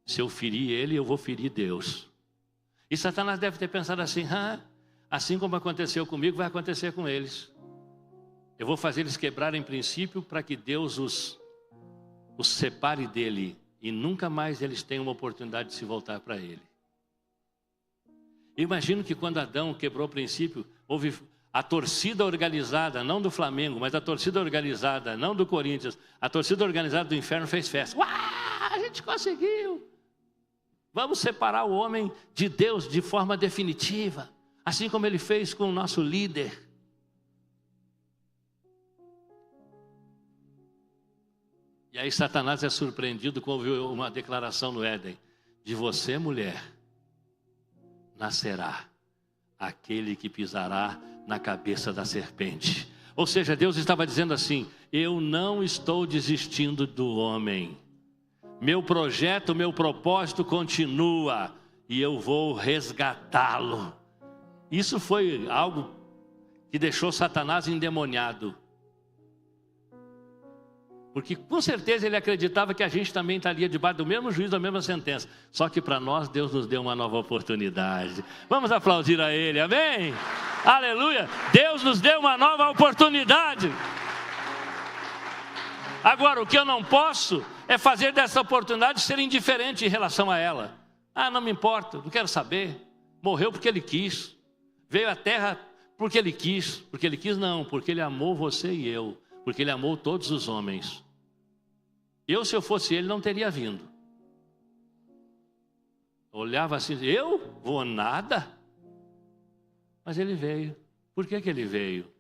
C: Se eu ferir ele, eu vou ferir Deus. E Satanás deve ter pensado assim: assim como aconteceu comigo, vai acontecer com eles. Eu vou fazer eles quebrarem princípio para que Deus os separe dele e nunca mais eles tenham uma oportunidade de se voltar para ele. Imagino que quando Adão quebrou o princípio, houve a torcida organizada, não do Flamengo, mas a torcida organizada, não do Corinthians, a torcida organizada do inferno fez festa. Uau, a gente conseguiu! Vamos separar o homem de Deus de forma definitiva, assim como ele fez com o nosso líder. E aí Satanás é surpreendido quando ouviu uma declaração no Éden: de você, mulher, nascerá aquele que pisará na cabeça da serpente. Ou seja, Deus estava dizendo assim: eu não estou desistindo do homem. Meu projeto, meu propósito continua e eu vou resgatá-lo. Isso foi algo que deixou Satanás endemoniado. Porque com certeza ele acreditava que a gente também estaria debaixo do mesmo juízo, da mesma sentença. Só que para nós Deus nos deu uma nova oportunidade. Vamos aplaudir a Ele, amém? Aleluia! Deus nos deu uma nova oportunidade. Agora, o que eu não posso é fazer dessa oportunidade ser indiferente em relação a ela. Não me importa, não quero saber. Morreu porque Ele quis. Veio à terra porque Ele quis. Porque Ele quis não, porque Ele amou você e eu. Porque Ele amou todos os homens. Eu, se eu fosse Ele, não teria vindo. Olhava assim: eu vou nada. Mas Ele veio. Por que Ele veio?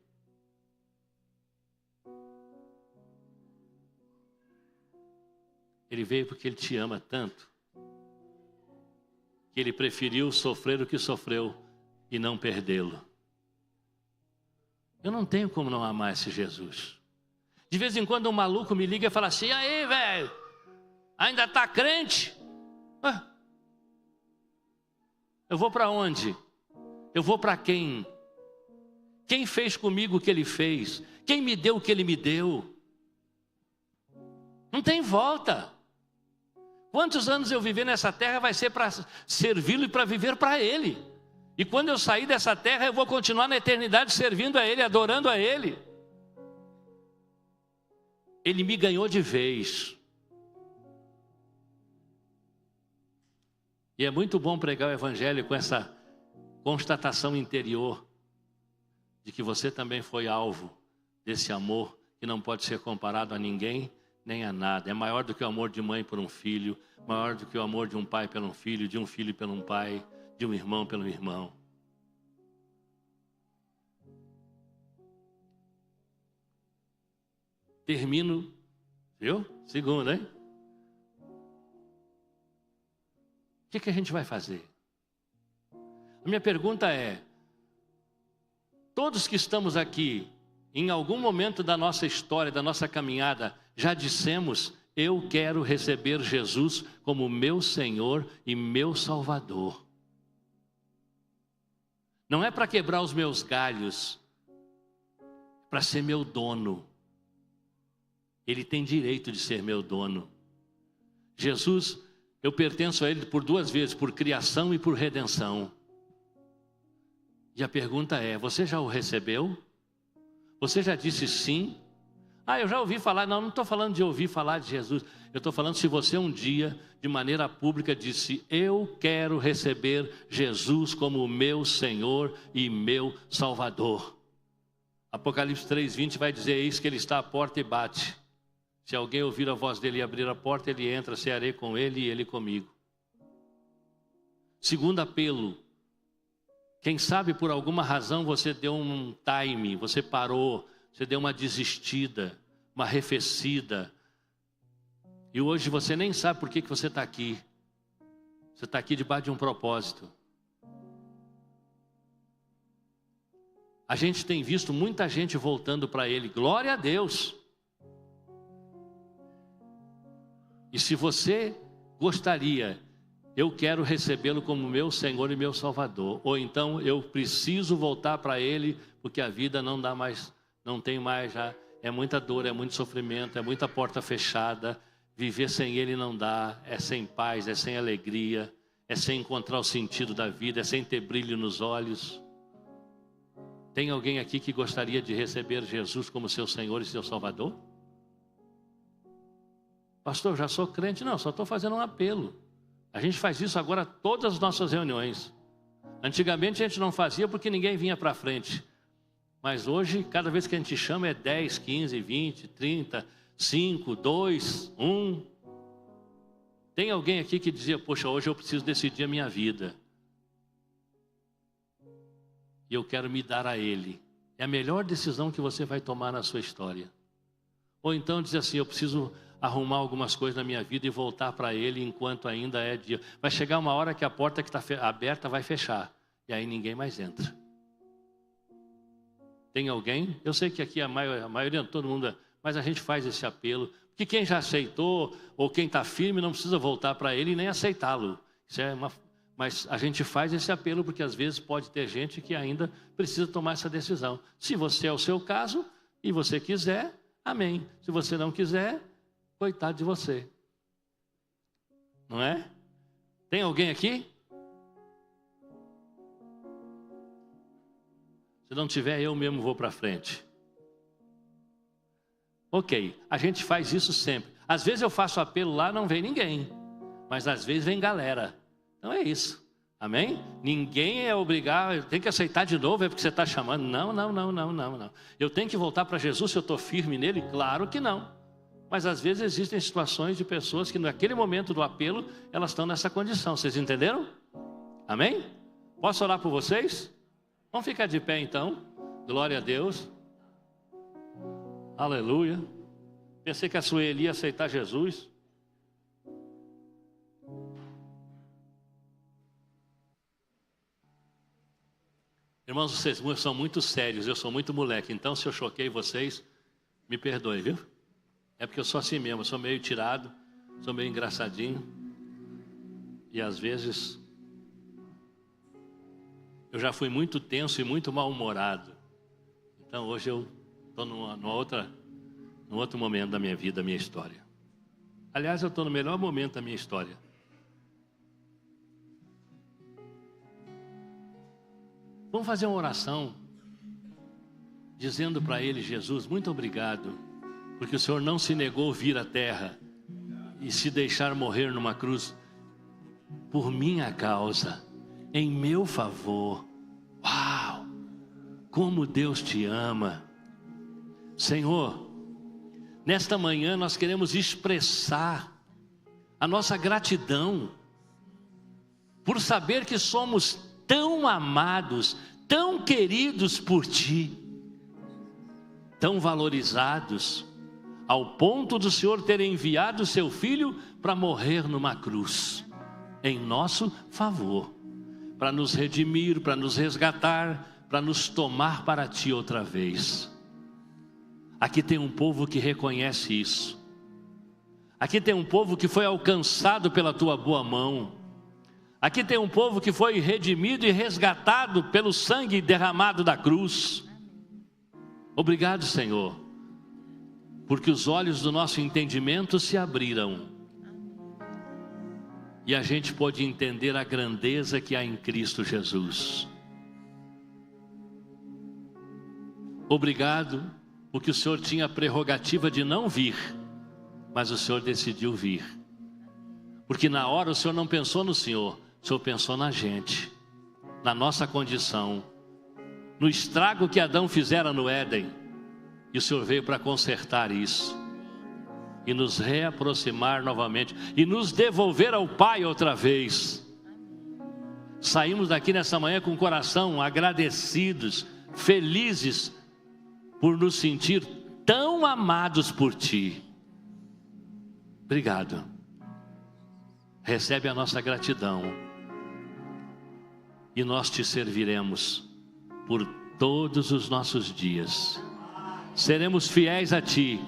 C: Ele veio porque Ele te ama tanto, que Ele preferiu sofrer o que sofreu e não perdê-lo. Eu não tenho como não amar esse Jesus. De vez em quando um maluco me liga e fala assim: aí, velho, ainda está crente? Eu vou para onde? Eu vou para quem? Quem fez comigo o que Ele fez? Quem me deu o que Ele me deu? Não tem volta. Quantos anos eu viver nessa terra vai ser para servi-lo e para viver para Ele. E quando eu sair dessa terra, eu vou continuar na eternidade servindo a Ele, adorando a Ele. Ele me ganhou de vez. E é muito bom pregar o Evangelho com essa constatação interior de que você também foi alvo desse amor que não pode ser comparado a ninguém nem a nada. É maior do que o amor de mãe por um filho, maior do que o amor de um pai pelo filho, de um filho pelo um pai, de um irmão pelo irmão. Termino, viu? Segunda, hein? O que a gente vai fazer? A minha pergunta é: todos que estamos aqui, em algum momento da nossa história, da nossa caminhada, já dissemos: eu quero receber Jesus como meu Senhor e meu Salvador. Não é para quebrar os meus galhos, é para ser meu dono. Ele tem direito de ser meu dono. Jesus, eu pertenço a Ele por duas vezes, por criação e por redenção. E a pergunta é: você já o recebeu? Você já disse sim? Eu já ouvi falar. Não estou falando de ouvir falar de Jesus. Eu estou falando se você um dia, de maneira pública, disse: eu quero receber Jesus como meu Senhor e meu Salvador. Apocalipse 3:20 vai dizer: eis que Ele está à porta e bate. Se alguém ouvir a voz dele e abrir a porta, ele entra, cearei com ele e ele comigo. Segundo apelo: quem sabe por alguma razão você deu um time, você parou, você deu uma desistida, uma arrefecida. E hoje você nem sabe por que você está aqui. Você está aqui debaixo de um propósito. A gente tem visto muita gente voltando para Ele, glória a Deus. E se você gostaria, eu quero recebê-lo como meu Senhor e meu Salvador. Ou então eu preciso voltar para Ele, porque a vida não dá mais, não tem mais já. É muita dor, é muito sofrimento, é muita porta fechada. Viver sem Ele não dá, é sem paz, é sem alegria, é sem encontrar o sentido da vida, é sem ter brilho nos olhos. Tem alguém aqui que gostaria de receber Jesus como seu Senhor e seu Salvador? Pastor, já sou crente. Não, só estou fazendo um apelo. A gente faz isso agora todas as nossas reuniões. Antigamente a gente não fazia porque ninguém vinha para frente. Mas hoje, cada vez que a gente chama é 10, 15, 20, 30, 5, 2, 1. Tem alguém aqui que dizia: poxa, hoje eu preciso decidir a minha vida. E eu quero me dar a Ele. É a melhor decisão que você vai tomar na sua história. Ou então dizer assim: eu preciso arrumar algumas coisas na minha vida e voltar para Ele enquanto ainda é dia. Vai chegar uma hora que a porta que está aberta vai fechar. E aí ninguém mais entra. Tem alguém? Eu sei que aqui a maioria, todo mundo, mas a gente faz esse apelo. Porque quem já aceitou, ou quem está firme, não precisa voltar para Ele e nem aceitá-lo. Mas a gente faz esse apelo porque às vezes pode ter gente que ainda precisa tomar essa decisão. Se você é o seu caso e você quiser, amém. Se você não quiser, coitado de você. Não é? Tem alguém aqui? Se não tiver, eu mesmo vou para frente. Ok, a gente faz isso sempre. Às vezes eu faço apelo lá, não vem ninguém. Mas às vezes vem galera. Então é isso. Amém? Ninguém é obrigado, tem que aceitar de novo, é porque você está chamando. Não. Eu tenho que voltar para Jesus se eu estou firme nele? Claro que não. Mas às vezes existem situações de pessoas que naquele momento do apelo, elas estão nessa condição. Vocês entenderam? Amém? Posso orar por vocês? Vamos ficar de pé então. Glória a Deus. Aleluia. Pensei que a Sueli ia aceitar Jesus. Irmãos, vocês são muito sérios, eu sou muito moleque. Então se eu choquei vocês, me perdoe, viu? É porque eu sou assim mesmo, eu sou meio tirado, sou meio engraçadinho. E às vezes eu já fui muito tenso e muito mal-humorado. Então hoje eu estou num outro momento da minha vida, da minha história. Aliás, eu estou no melhor momento da minha história. Vamos fazer uma oração, dizendo para Ele: Jesus, muito obrigado, porque o Senhor não se negou vir à terra e se deixar morrer numa cruz por minha causa, em meu favor. Uau! Como Deus te ama. Senhor, nesta manhã nós queremos expressar a nossa gratidão por saber que somos tão amados, tão queridos por Ti, tão valorizados, ao ponto do Senhor ter enviado o Seu Filho para morrer numa cruz, em nosso favor, para nos redimir, para nos resgatar, para nos tomar para Ti outra vez. Aqui tem um povo que reconhece isso. Aqui tem um povo que foi alcançado pela Tua boa mão. Aqui tem um povo que foi redimido e resgatado pelo sangue derramado da cruz. Obrigado, Senhor, porque os olhos do nosso entendimento se abriram e a gente pôde entender a grandeza que há em Cristo Jesus. Obrigado, porque o Senhor tinha a prerrogativa de não vir, mas o Senhor decidiu vir. Porque na hora o Senhor não pensou no Senhor, o Senhor pensou na gente, na nossa condição, no estrago que Adão fizera no Éden. E o Senhor veio para consertar isso e nos reaproximar novamente e nos devolver ao Pai outra vez. Saímos daqui nessa manhã com o coração agradecidos, felizes por nos sentir tão amados por Ti. Obrigado. Recebe a nossa gratidão e nós Te serviremos por todos os nossos dias. Seremos fiéis a Ti,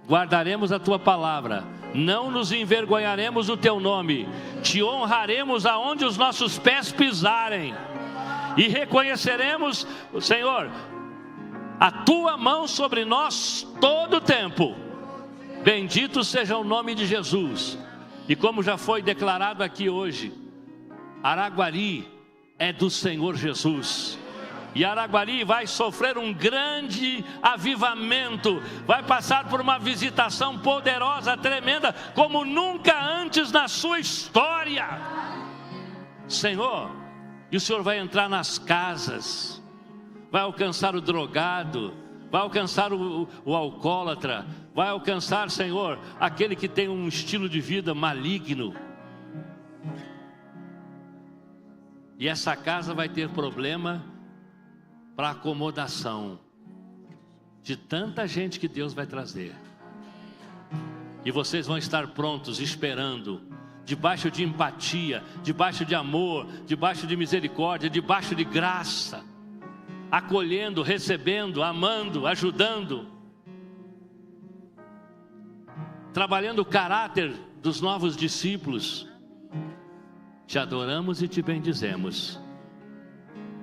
C: guardaremos a Tua palavra, não nos envergonharemos do Teu nome, Te honraremos aonde os nossos pés pisarem e reconheceremos, Senhor, a Tua mão sobre nós todo o tempo. Bendito seja o nome de Jesus. E como já foi declarado aqui hoje, Araguari é do Senhor Jesus. E Araguari vai sofrer um grande avivamento, vai passar por uma visitação poderosa, tremenda, como nunca antes na sua história. Senhor, e o Senhor vai entrar nas casas, vai alcançar o drogado, vai alcançar o alcoólatra, vai alcançar, Senhor, aquele que tem um estilo de vida maligno. E essa casa vai ter problema para acomodação de tanta gente que Deus vai trazer. E vocês vão estar prontos, esperando, debaixo de empatia, debaixo de amor, debaixo de misericórdia, debaixo de graça, acolhendo, recebendo, amando, ajudando, trabalhando o caráter dos novos discípulos. Te adoramos e Te bendizemos.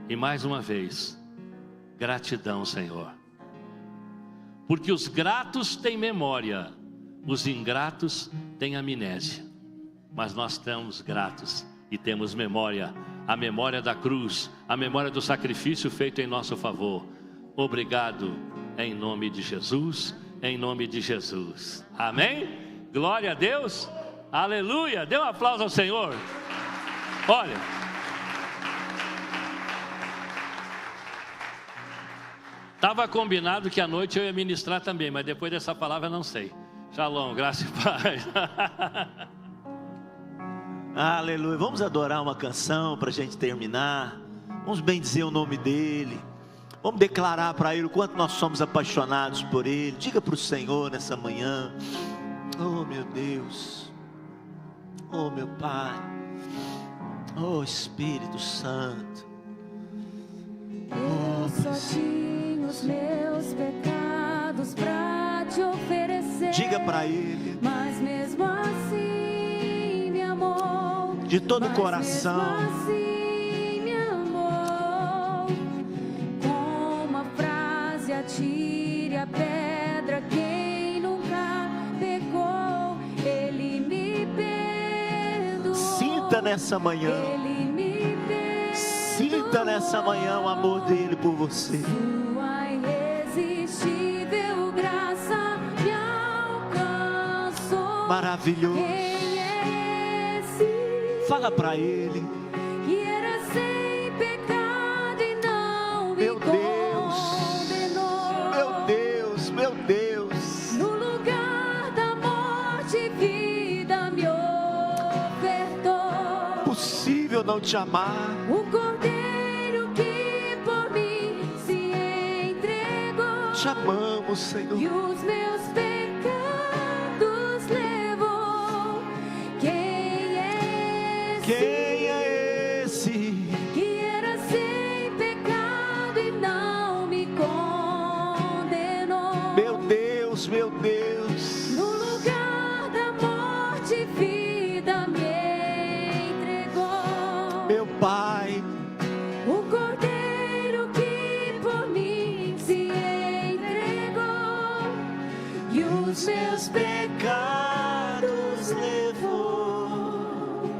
C: E mais uma vez, gratidão, Senhor, porque os gratos têm memória, os ingratos têm amnésia, mas nós estamos gratos e temos memória, a memória da cruz, a memória do sacrifício feito em nosso favor. Obrigado, em nome de Jesus, em nome de Jesus, amém? Glória a Deus, aleluia, dê um aplauso ao Senhor. Olha, estava combinado que à noite eu ia ministrar também, mas depois dessa palavra eu não sei. Shalom, graça e paz.
A: Aleluia. Vamos adorar uma canção para a gente terminar. Vamos bendizer o nome dEle. Vamos declarar para Ele o quanto nós somos apaixonados por Ele. Diga para o Senhor nessa manhã: oh meu Deus, oh meu Pai, oh Espírito Santo,
D: eu só tinha os meus pecados pra Te oferecer.
A: Diga para Ele,
D: mas mesmo assim me amou.
A: de todo o coração.
D: Mesmo assim me amou. Com uma frase: atire a pedra quem nunca pecou. Ele me perdoou.
A: Sinta nessa manhã.
D: Ele me perdoou.
A: Sinta Sinta nessa manhã o amor dele por você.
D: Sua irresistível graça me alcançou.
A: Maravilhoso.
D: Quem é esse
A: Fala para ele.
D: que era sem pecado e não me
A: Meu Deus,
D: condenou?
A: meu Deus, meu Deus.
D: No lugar da morte, vida me ofertou.
A: Possível não te amar.
D: O Cordeiro que por mim se entregou.
A: Te amamos, Senhor.
D: E os meus pecados levou. Quem é esse
A: Quem é esse?
D: que era sem pecado e não me condenou?
A: Meu Deus, meu Deus.
D: No lugar da morte, vida me entregou.
A: Meu Pai,
D: O Cordeiro que por mim se entregou e os meus
A: pecados levou.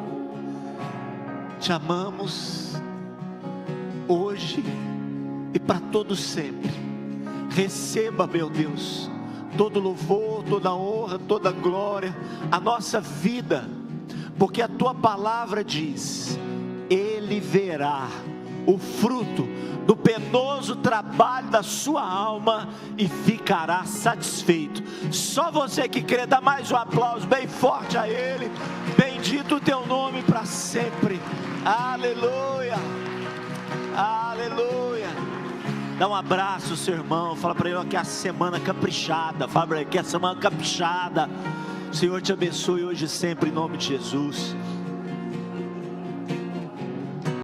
A: Te amamos hoje e para todo sempre. Receba, meu Deus, todo louvor, toda honra, toda glória, a nossa vida, porque a tua palavra diz: Ele verá o fruto do penoso trabalho da sua alma e ficará satisfeito. Só você que crê, dá mais um aplauso bem forte a Ele. Bendito o teu nome para sempre. Aleluia, aleluia. Dá um abraço ao seu irmão, fala para ele que é a semana caprichada. Fala para ele que é a semana caprichada. O Senhor te abençoe hoje e sempre em nome de Jesus.